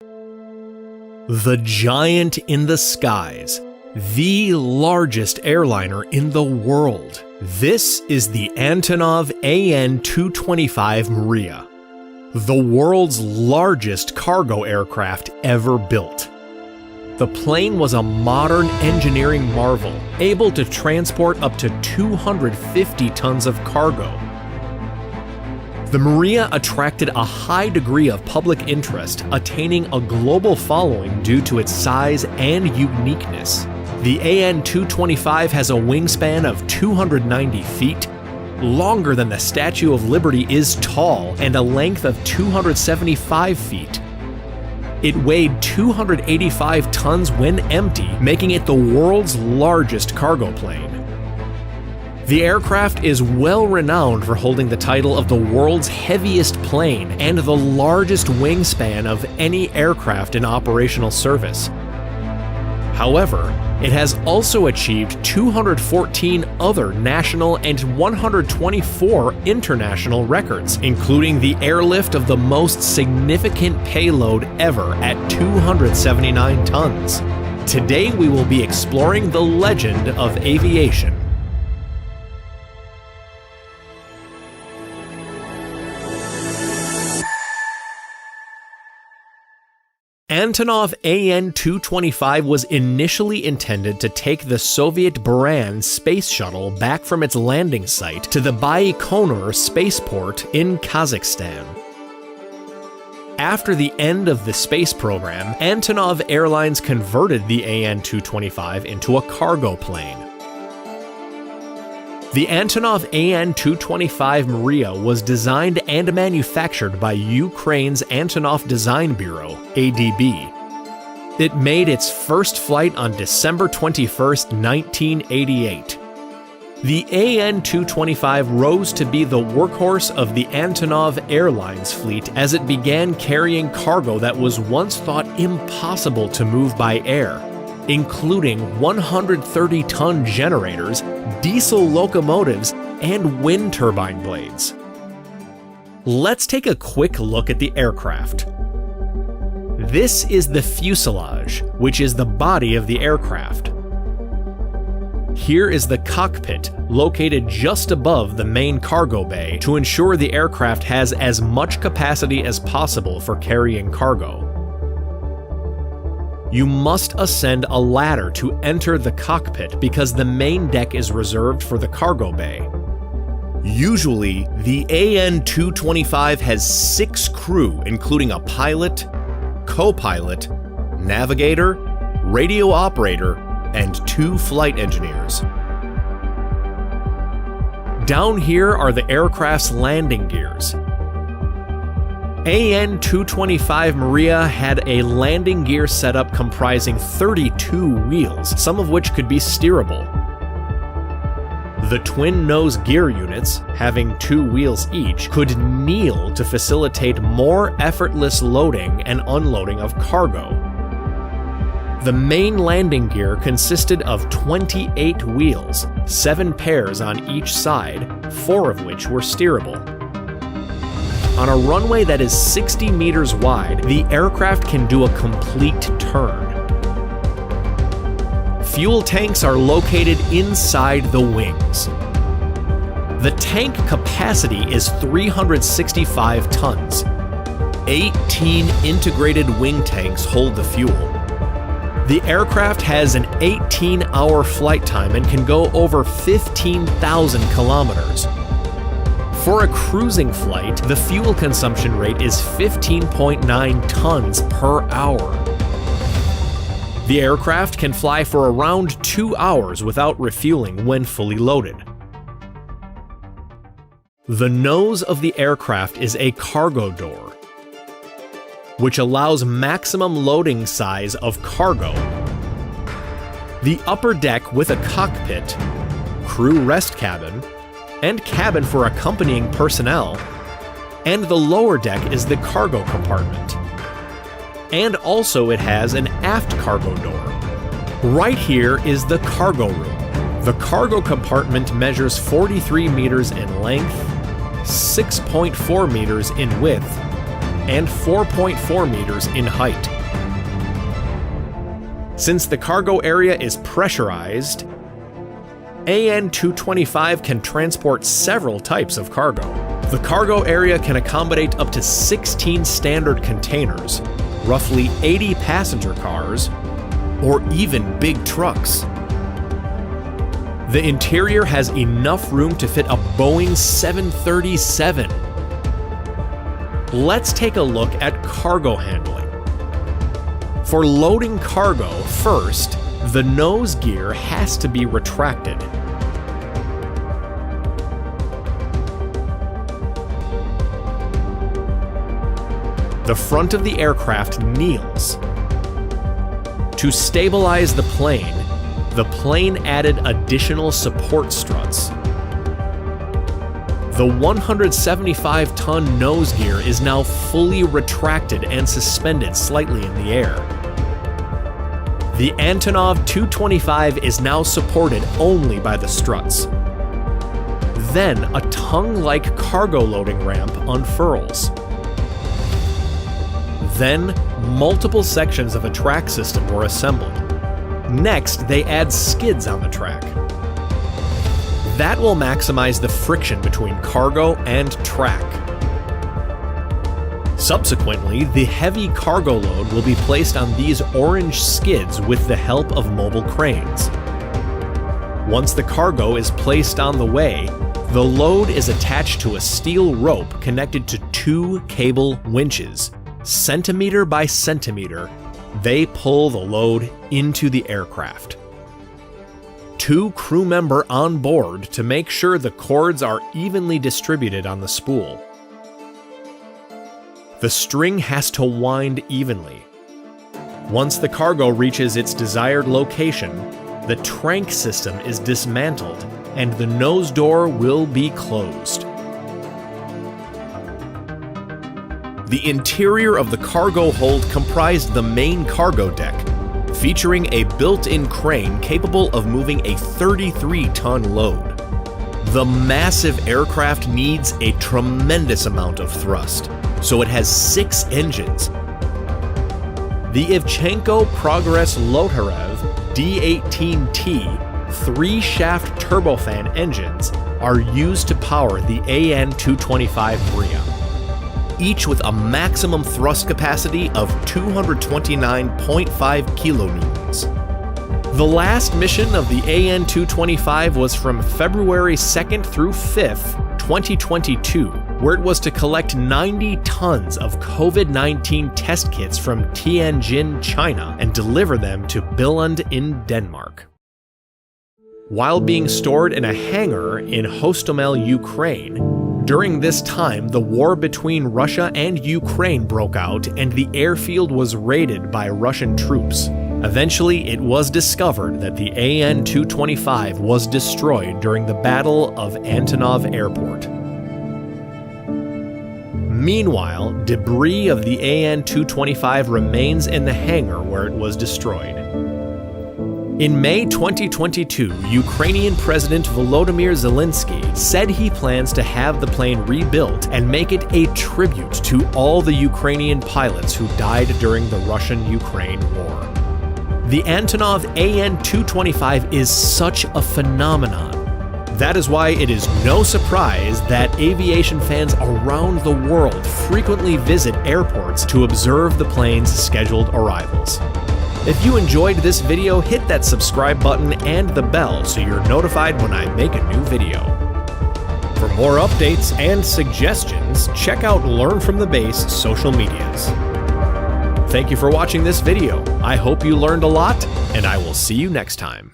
The giant in the skies, the largest airliner in the world. This is the Antonov An-225 Mriya, the world's largest cargo aircraft ever built. The plane was a modern engineering marvel, able to transport up to 250 tons of cargo. The Mriya attracted a high degree of public interest, attaining a global following due to its size and uniqueness. The An-225 has a wingspan of 290 feet, longer than the Statue of Liberty is tall, and a length of 275 feet. It weighed 285 tons when empty, making it the world's largest cargo plane. The aircraft is well renowned for holding the title of the world's heaviest plane and the largest wingspan of any aircraft in operational service. However, it has also achieved 214 other national and 124 international records, including the airlift of the most significant payload ever at 279 tons. Today we will be exploring the legend of aviation. Antonov An-225 was initially intended to take the Soviet Buran space shuttle back from its landing site to the Baikonur spaceport in Kazakhstan. After the end of the space program, Antonov Airlines converted the An-225 into a cargo plane. The Antonov An-225 Mriya was designed and manufactured by Ukraine's Antonov Design Bureau, ADB. It made its first flight on December 21, 1988. The An-225 rose to be the workhorse of the Antonov Airlines fleet as it began carrying cargo that was once thought impossible to move by air, including 130-ton generators, diesel locomotives, and wind turbine blades. Let's take a quick look at the aircraft. This is the fuselage, which is the body of the aircraft. Here is the cockpit, located just above the main cargo bay to ensure the aircraft has as much capacity as possible for carrying cargo. You must ascend a ladder to enter the cockpit because the main deck is reserved for the cargo bay. Usually, the An-225 has 6 crew, including a pilot, co-pilot, navigator, radio operator, and 2 flight engineers. Down here are the aircraft's landing gears. An-225 Mriya had a landing gear setup comprising 32 wheels, some of which could be steerable. The twin-nose gear units, having 2 wheels each, could kneel to facilitate more effortless loading and unloading of cargo. The main landing gear consisted of 28 wheels, 7 pairs on each side, 4 of which were steerable. On a runway that is 60 meters wide, the aircraft can do a complete turn. Fuel tanks are located inside the wings. The tank capacity is 365 tons. 18 integrated wing tanks hold the fuel. The aircraft has an 18-hour flight time and can go over 15,000 kilometers. For a cruising flight, the fuel consumption rate is 15.9 tons per hour. The aircraft can fly for around 2 hours without refueling when fully loaded. The nose of the aircraft is a cargo door, which allows maximum loading size of cargo. The upper deck with a cockpit, crew rest cabin, and cabin for accompanying personnel, and the lower deck is the cargo compartment. And also it has an aft cargo door. Right here is the cargo room. The cargo compartment measures 43 meters in length, 6.4 meters in width, and 4.4 meters in height. Since the cargo area is pressurized, An-225 can transport several types of cargo. The cargo area can accommodate up to 16 standard containers, roughly 80 passenger cars, or even big trucks. The interior has enough room to fit a Boeing 737. Let's take a look at cargo handling. For loading cargo, first, the nose gear has to be retracted. The front of the aircraft kneels. To stabilize the plane added additional support struts. The 175-ton nose gear is now fully retracted and suspended slightly in the air. The Antonov An-225 is now supported only by the struts. Then a tongue-like cargo loading ramp unfurls. Then, multiple sections of a track system were assembled. Next, they add skids on the track. That will maximize the friction between cargo and track. Subsequently, the heavy cargo load will be placed on these orange skids with the help of mobile cranes. Once the cargo is placed on the way, the load is attached to a steel rope connected to 2 cable winches. Centimeter by centimeter, they pull the load into the aircraft. 2 crew members on board to make sure the cords are evenly distributed on the spool. The string has to wind evenly. Once the cargo reaches its desired location, the trank system is dismantled and the nose door will be closed. The interior of the cargo hold comprised the main cargo deck, featuring a built-in crane capable of moving a 33-ton load. The massive aircraft needs a tremendous amount of thrust, so it has 6 engines. The Ivchenko Progress Lotarev D-18T 3-shaft turbofan engines are used to power the An-225 Mriya, each with a maximum thrust capacity of 229.5 kilonewtons. The last mission of the An-225 was from February 2nd through 5th, 2022, where it was to collect 90 tons of COVID-19 test kits from Tianjin, China, and deliver them to Billund in Denmark. While being stored in a hangar in Hostomel, Ukraine, during this time the war between Russia and Ukraine broke out and the airfield was raided by Russian troops. Eventually, it was discovered that the An-225 was destroyed during the Battle of Antonov Airport. Meanwhile, debris of the An-225 remains in the hangar where it was destroyed. In May 2022, Ukrainian President Volodymyr Zelensky said he plans to have the plane rebuilt and make it a tribute to all the Ukrainian pilots who died during the Russian-Ukraine war. The Antonov An-225 is such a phenomenon. That is why it is no surprise that aviation fans around the world frequently visit airports to observe the plane's scheduled arrivals. If you enjoyed this video, hit that subscribe button and the bell so you're notified when I make a new video. For more updates and suggestions, check out Learn from the Base social medias. Thank you for watching this video. I hope you learned a lot, and I will see you next time.